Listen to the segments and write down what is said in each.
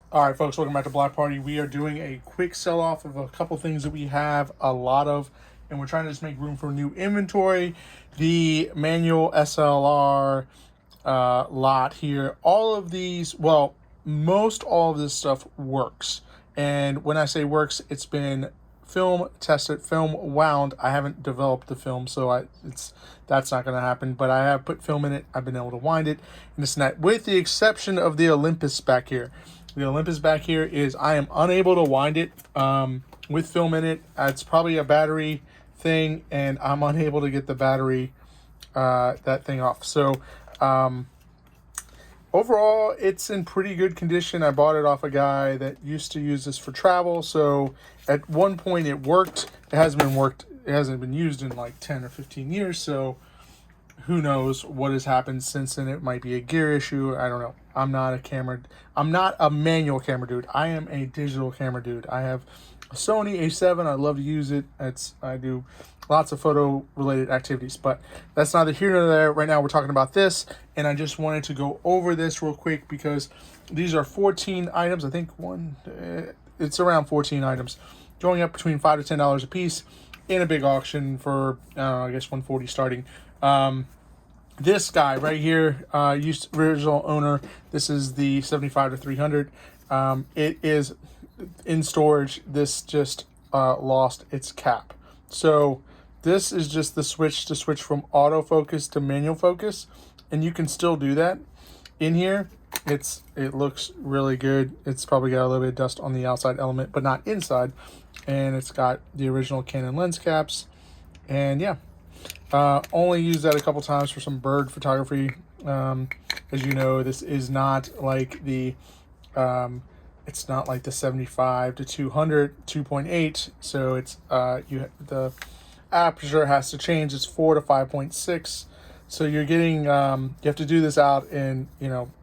All right, folks, welcome back to Black Party. We are doing a quick sell-off of a couple things that we have a lot of, and we're trying to just make room for new inventory. The manual SLR lot here, all of these, well, most all of this stuff works. And when I say works, it's been film tested, film wound. I haven't developed the film, so that's not going to happen. But I have put film in it. I've been able to wind it, and this and that, with the exception of the Olympus back here. The Olympus back here is I am unable to wind it with film in it. It's probably a battery thing, and I'm unable to get the battery that thing off. So overall, it's in pretty good condition. I bought it off a guy that used to use this for travel. So at one point it worked. It hasn't been used in like 10 or 15 years. So who knows what has happened since then. It might be a gear issue. I don't know. I'm not a manual camera dude. I am a digital camera dude. I have a Sony A7. I love to use it. I do lots of photo related activities, but that's neither here nor there. Right now we're talking about this, and I just wanted to go over this real quick because these are 14 items. I think it's around 14 items, going up between $5 to $10 a piece in a big auction for I guess $140 starting. This guy right here, original owner. This is the 75 to 300. It is in storage. This just lost its cap. So this is just the switch to switch from autofocus to manual focus, and you can still do that in here. It looks really good. It's probably got a little bit of dust on the outside element, but not inside. And it's got the original Canon lens caps, and yeah. Only used that a couple times for some bird photography. As you know, this is not like the it's not like the 75 to 200 2.8. So it's the aperture has to change. It's 4 to 5.6. So you're getting you have to do this out in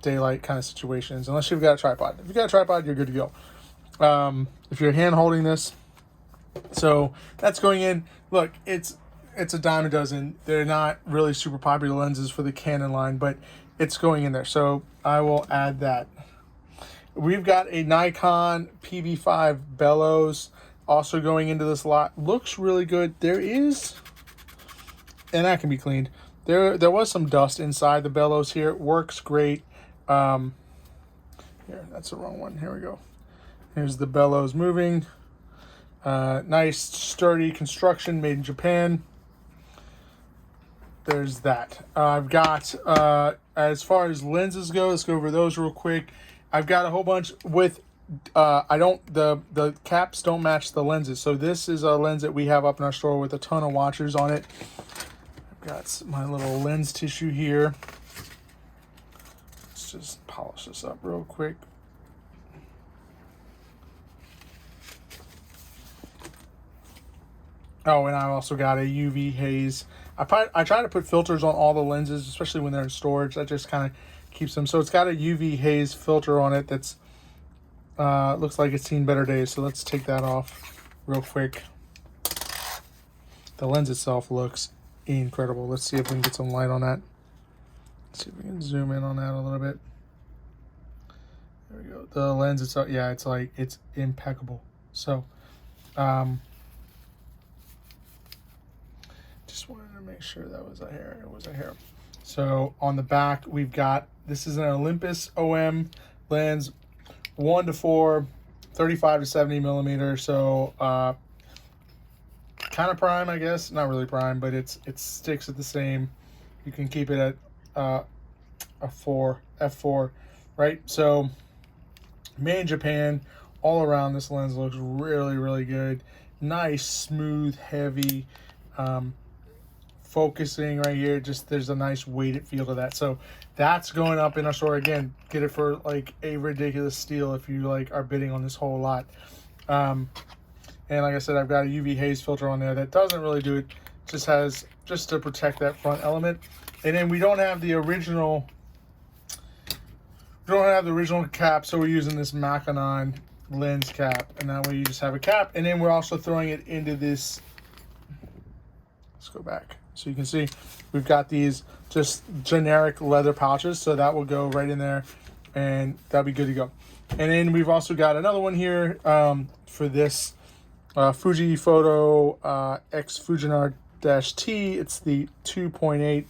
daylight kind of situations, unless you've got a tripod. If you've got a tripod, you're good to go. If you're hand holding this, so that's going in. Look, it's a dime a dozen. They're not really super popular lenses for the Canon line, but it's going in there. So I will add that. We've got a Nikon Pv5 Bellows also going into this lot. Looks really good. There is, and that can be cleaned. There was some dust inside the Bellows here. It works great. Here, that's the wrong one. Here we go. Here's the Bellows moving. Nice sturdy construction, made in Japan. There's that. I've got, as far as lenses go, let's go over those real quick. I've got a whole bunch with, the caps don't match the lenses. So this is a lens that we have up in our store with a ton of watchers on it. I've got my little lens tissue here. Let's just polish this up real quick. Oh, and I also got a UV haze. I try to put filters on all the lenses, especially when they're in storage. That just kind of keeps them. So it's got a UV haze filter on it that's looks like it's seen better days. So let's take that off real quick. The lens itself looks incredible. Let's see if we can get some light on that. Let's see if we can zoom in on that a little bit. There we go. The lens itself, yeah, it's impeccable. So just wanted to make sure that was a hair. It was a hair. So on the back, we've got, this is an Olympus OM lens, 1 to 4, 35 to 70 millimeter. So kind of prime, I guess. Not really prime, but it sticks at the same. You can keep it at a f4, right? So made in Japan. All around, this lens looks really, really good. Nice, smooth, heavy. Focusing right here, just there's a nice weighted feel to that. So that's going up in our store. Again, get it for like a ridiculous steal if you like are bidding on this whole lot. And like I said, I've got a UV haze filter on there that doesn't really do it, just has just to protect that front element. And then we don't have the original cap, so we're using this Makinon lens cap, and that way you just have a cap. And then we're also throwing it into this, let's go back so you can see, we've got these just generic leather pouches, so that will go right in there and that'll be good to go. And then we've also got another one here for this Fuji Photo X-Fujinon -T. It's the 2.8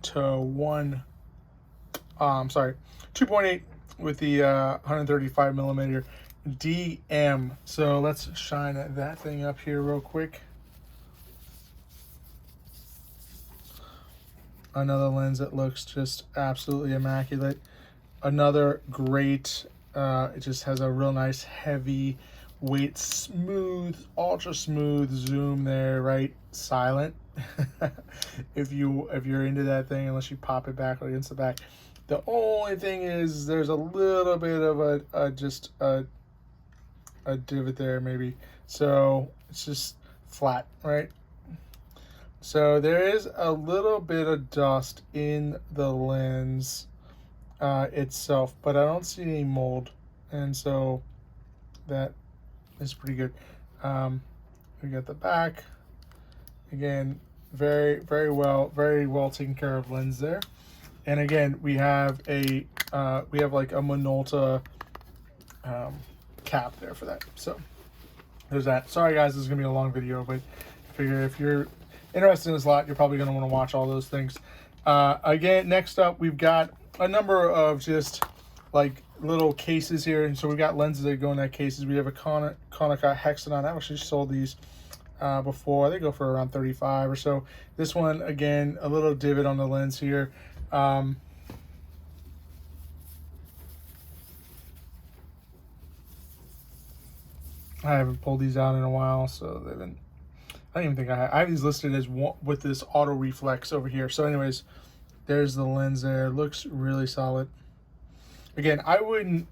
to 1. Sorry, 2.8 with the 135 millimeter DM. So let's shine that thing up here real quick. Another lens that looks just absolutely immaculate. Another great, it just has a real nice heavy weight, smooth, ultra smooth zoom there, right? Silent. if you're into that thing, unless you pop it back against the back. The only thing is there's a little bit of a divot there maybe. So it's just flat, right? So there is a little bit of dust in the lens itself, but I don't see any mold, and so that is pretty good. We got the back again, very well taken care of lens there. And again, we have a like a Minolta cap there for that. So there's that. Sorry guys, this is gonna be a long video, but I figure if you're interested in this lot, you're probably gonna want to watch all those things. Again, next up, we've got a number of just like little cases here, and so we've got lenses that go in that cases. We have a Konica Hexanon. I've actually sold these before. They go for around 35 or so. This one, again, a little divot on the lens here. I haven't pulled these out in a while, so they've been, I don't even think I have these listed as one with this auto reflex over here. So anyways, there's the lens there. Looks really solid. Again, I would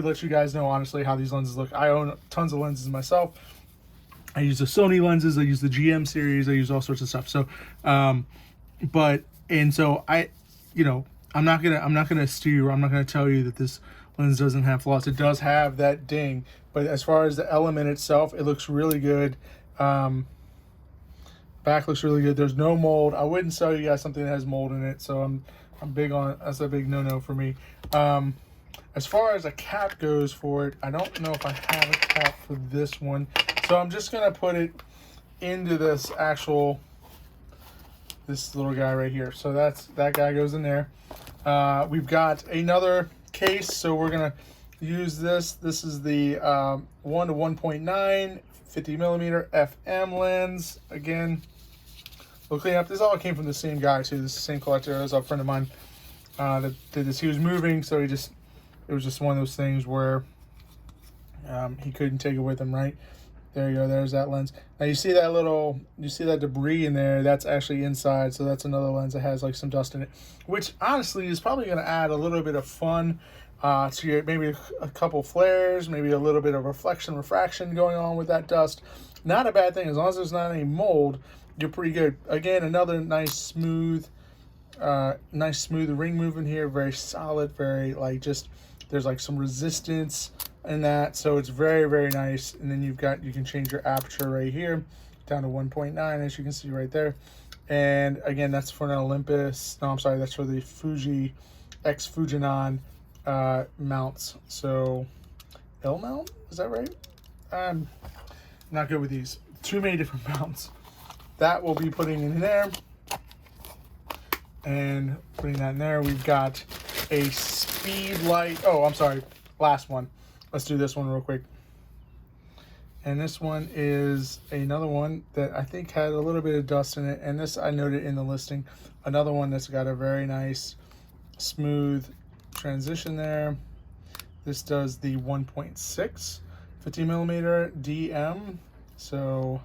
let you guys know honestly how these lenses look. I own tons of lenses myself. I use the Sony lenses, I use the GM series, I use all sorts of stuff. So so I, you know, I'm not gonna steer you, I'm not gonna tell you that this lens doesn't have flaws. It does have that ding, but as far as the element itself, it looks really good. Back looks really good. There's no mold. I wouldn't sell you guys something that has mold in it, so I'm big on it. That's a big no-no for me. As far as a cap goes for it, I don't know if I have a cap for this one, so I'm just gonna put it into this little guy right here. So that guy goes in there. We've got another case, so we're gonna use this. This is the 1 to 1.9 50 millimeter FM lens. Again, we'll clean up. This all came from the same guy too. This is the same collector. It was a friend of mine that did this. He was moving, so it was just one of those things where he couldn't take it with him, right? There you go, there's that lens. Now you see that debris in there, that's actually inside, so that's another lens that has like some dust in it, which honestly is probably gonna add a little bit of fun to your, maybe a couple flares, maybe a little bit of refraction going on with that dust. Not a bad thing, as long as there's not any mold, you're pretty good. Again, another nice smooth ring movement here, very solid, very like just, there's like some resistance in that, so it's very nice. And then you can change your aperture right here down to 1.9, as you can see right there. And again, that's for an Olympus, no, I'm sorry, that's for the Fuji X-Fujinon mounts. So L mount, is that right? I'm not good with these, too many different mounts. That will be putting in there and putting that in there. We've got a Speedlite, oh, I'm sorry, last one. Let's do this one real quick. And this one is another one that I think had a little bit of dust in it. And this I noted in the listing. Another one that's got a very nice, smooth transition there. This does the 1.6 50 millimeter DM. So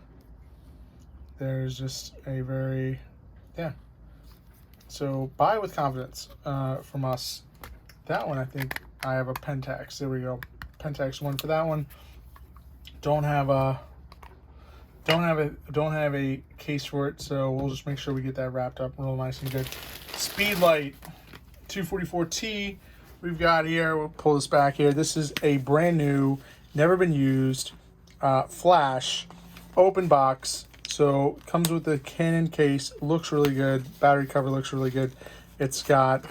there's just a very, yeah. So buy with confidence from us. That one, I think I have a Pentax. There we go. Pentax one for that one. Don't have a case for it, so we'll just make sure we get that wrapped up real nice and good. Speedlite 244T we've got here. We'll pull this back here. This is a brand new, never been used flash open box. So it comes with the Canon case. Looks really good. Battery cover looks really good. It's got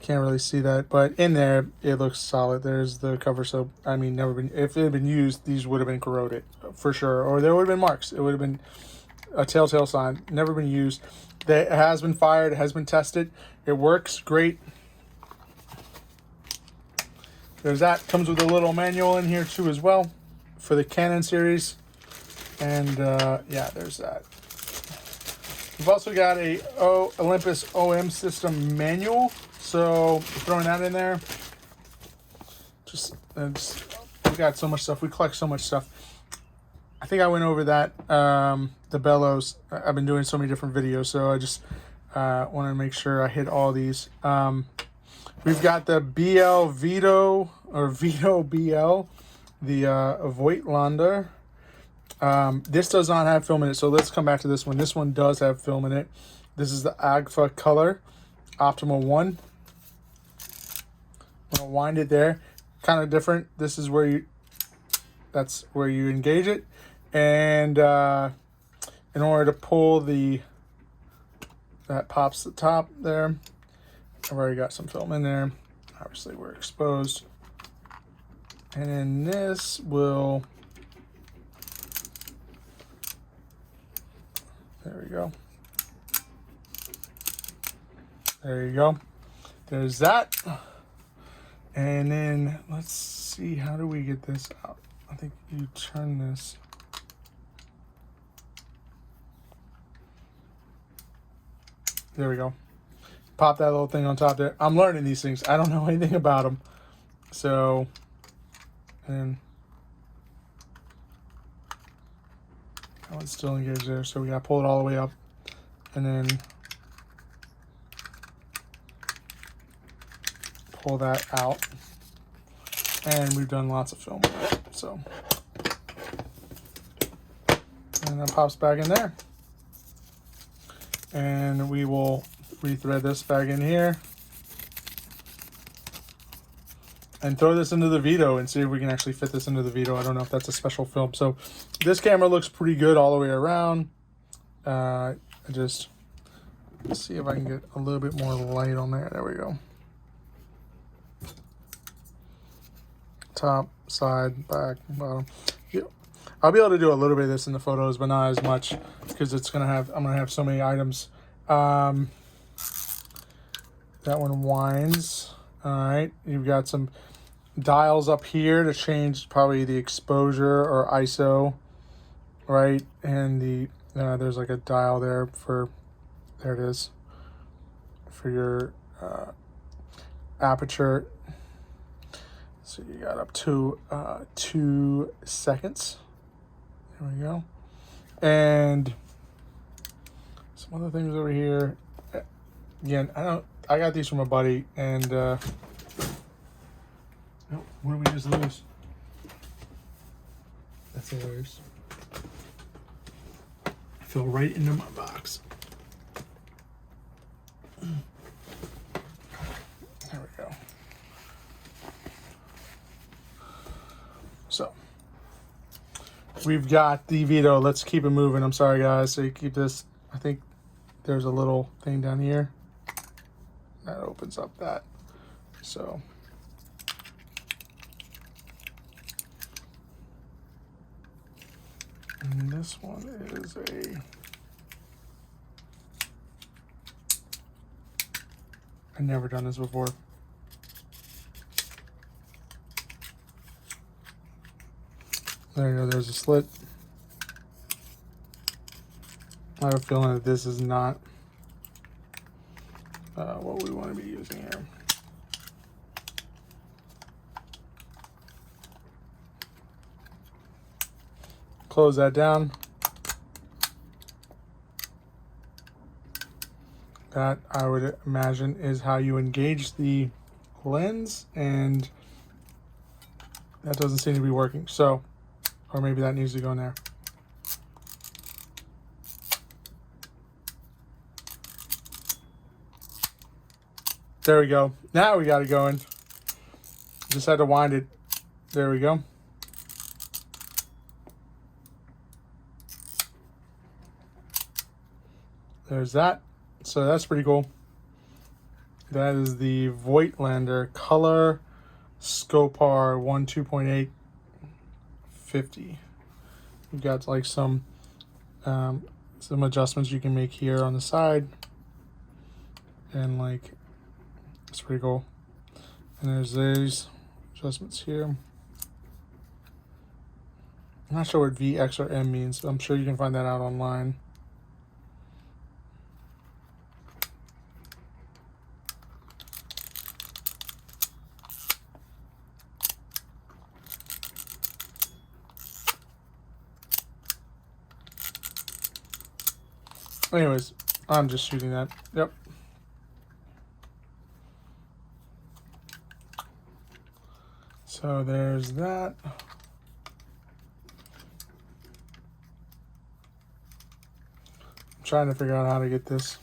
Can't really see that, but in there it looks solid. There's the cover soap. I mean, never been, if it had been used, these would have been corroded for sure, or there would have been marks. It would have been a telltale sign. Never been used. That has been fired. It has been tested. It works great. There's that. Comes with a little manual in here too as well for the Canon series. And yeah, there's that. We've also got a Olympus OM system manual. So throwing that in there. We got so much stuff. We collect so much stuff. I think I went over that. The Bellows. I've been doing so many different videos, so I just want to make sure I hit all these. We've got the Vito BL, the Voigtlander. This does not have film in it, so let's come back to this one. This one does have film in it. This is the Agfa Optima I. I'm gonna wind it there. Kind of different. This is where that's where you engage it, and in order to pull that pops the top there. I've already got some film in there. Obviously, we're exposed, and then this will. There we go. There you go. There's that. And then let's see, how do we get this out? I think you turn this. There we go. Pop that little thing on top there. I'm learning these things. I don't know anything about them. So, and that one's still engaged there. So we got to pull it all the way up. And then pull that out, and we've done lots of film with it, so, and that pops back in there, and we will rethread this back in here and throw this into the Vito and see if we can actually fit this into the Vito. I don't know if that's a special film. So this camera looks pretty good all the way around. Let's see if I can get a little bit more light on there. There we go. Top, side, back, bottom. Yeah. I'll be able to do a little bit of this in the photos, but not as much because I'm gonna have so many items. That one winds. All right, you've got some dials up here to change probably the exposure or ISO, right? And there's like a dial there for, there it is, for your aperture. So you got up to 2 seconds. There we go. And some other things over here. Again, I got these from a buddy, and oh, what did we just lose? That's hilarious. I fell right into my box. There we go. So we've got the Vito. Let's keep it moving. I'm sorry, guys. So you keep this. I think there's a little thing down here that opens up that. So and this one is I've never done this before. There you go, there's a slit. I have a feeling that this is not what we want to be using here. Close that down. That, I would imagine, is how you engage the lens, and that doesn't seem to be working. So, or maybe that needs to go in there. There we go. Now we got it going. Just had to wind it. There we go. There's that. So that's pretty cool. That is the Voigtlander Color Scopar 1 2.8 50. You've got like some adjustments you can make here on the side, and like it's pretty cool. And there's these adjustments here. I'm not sure what V, X, or M means, but I'm sure you can find that out online. Anyways, I'm just shooting that. Yep. So there's that. I'm trying to figure out how to get this.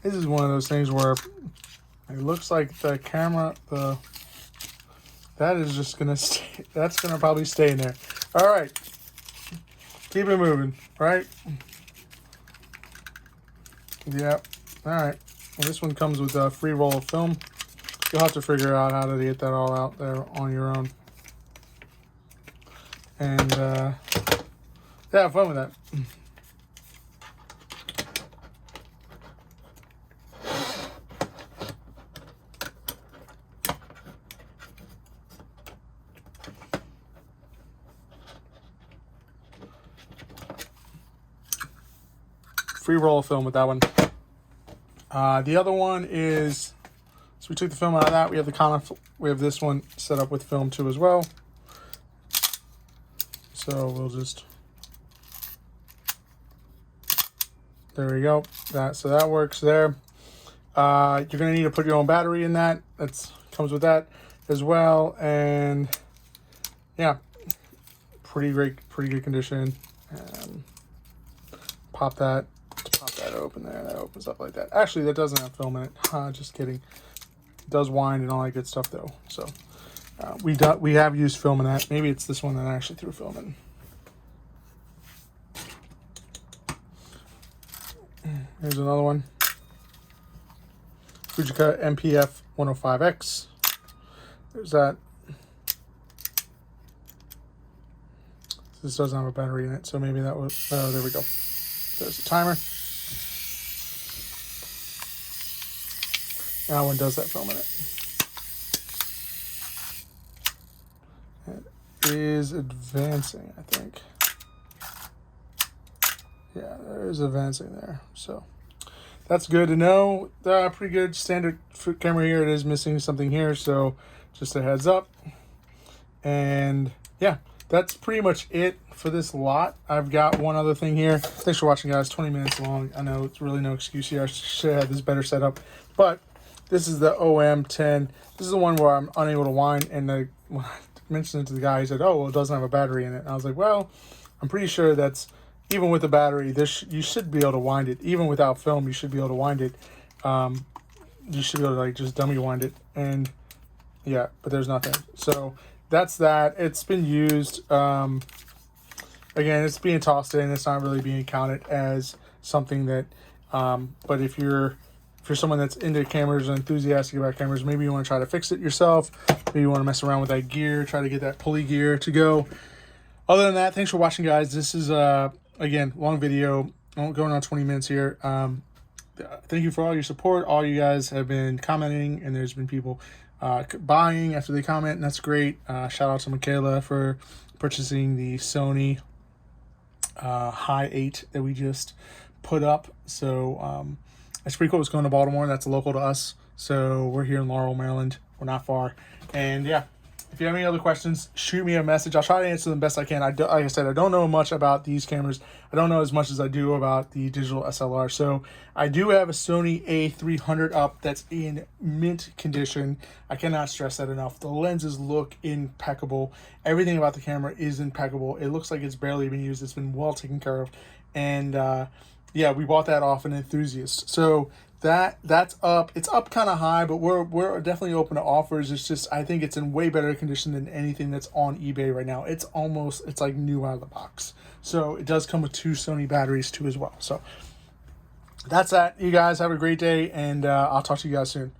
This is one of those things where it looks like the camera, that is just gonna stay, that's gonna probably stay in there. All right, keep it moving, right? Yep. All right. Well, this one comes with a free roll of film. You'll have to figure out how to get that all out there on your own. And yeah, have fun with that. Free roll of film with that one. The other one is, so we took the film out of that. We have the CANON, we have this one set up with film too as well. So we'll just, there we go. So that works there. You're gonna need to put your own battery in that. That's comes with that as well. And yeah, pretty good condition. Pop that open there. That opens up like that. Actually, that doesn't have film in it. Just kidding. It does wind and all that good stuff though. So we have used film in that. Maybe it's this one that I actually threw film in. Here's another one. Fujika MPF 105X. There's that. This doesn't have a battery in it, so maybe that was, oh, there we go. There's the timer. That one does have film in it. It is advancing, I think. Yeah, there is advancing there. So that's good to know. Pretty good standard camera here. It is missing something here, so just a heads up. And yeah, that's pretty much it for this lot. I've got one other thing here. Thanks for watching, guys. 20 minutes long. I know it's really no excuse here. I should have this better set up. But this is the OM10. This is the one where I'm unable to wind. And when I mentioned it to the guy, he said, oh, well, it doesn't have a battery in it. And I was like, well, I'm pretty sure that's, even with the battery, you should be able to wind it. Even without film, you should be able to wind it. You should be able to like just dummy wind it. And yeah, but there's nothing. So that's that. It's been used. Again, it's being tossed in. It's not really being counted as something that, but if you're someone that's into cameras and enthusiastic about cameras, maybe you want to try to fix it yourself. Maybe you want to mess around with that gear, try to get that pulley gear to go. Other than that, thanks for watching, guys. This is, again, long video. I'm going on 20 minutes here. Thank you for all your support. All you guys have been commenting, and there's been people buying after they comment, and that's great. Shout out to Michaela for purchasing the Sony High 8 that we just put up. So it's pretty cool. It's going to Baltimore. That's local to us. So we're here in Laurel, Maryland. We're not far. And yeah, if you have any other questions, shoot me a message. I'll try to answer them best I can. Like I said, I don't know much about these cameras. I don't know as much as I do about the digital SLR. So I do have a Sony A300 up that's in mint condition. I cannot stress that enough. The lenses look impeccable. Everything about the camera is impeccable. It looks like it's barely been used. It's been well taken care of. And yeah, we bought that off an enthusiast. So that's up. It's up kind of high, but we're definitely open to offers. It's just, I think it's in way better condition than anything that's on eBay right now. It's like new out of the box. So it does come with 2 Sony batteries too as well. So that's that. You guys have a great day, and I'll talk to you guys soon.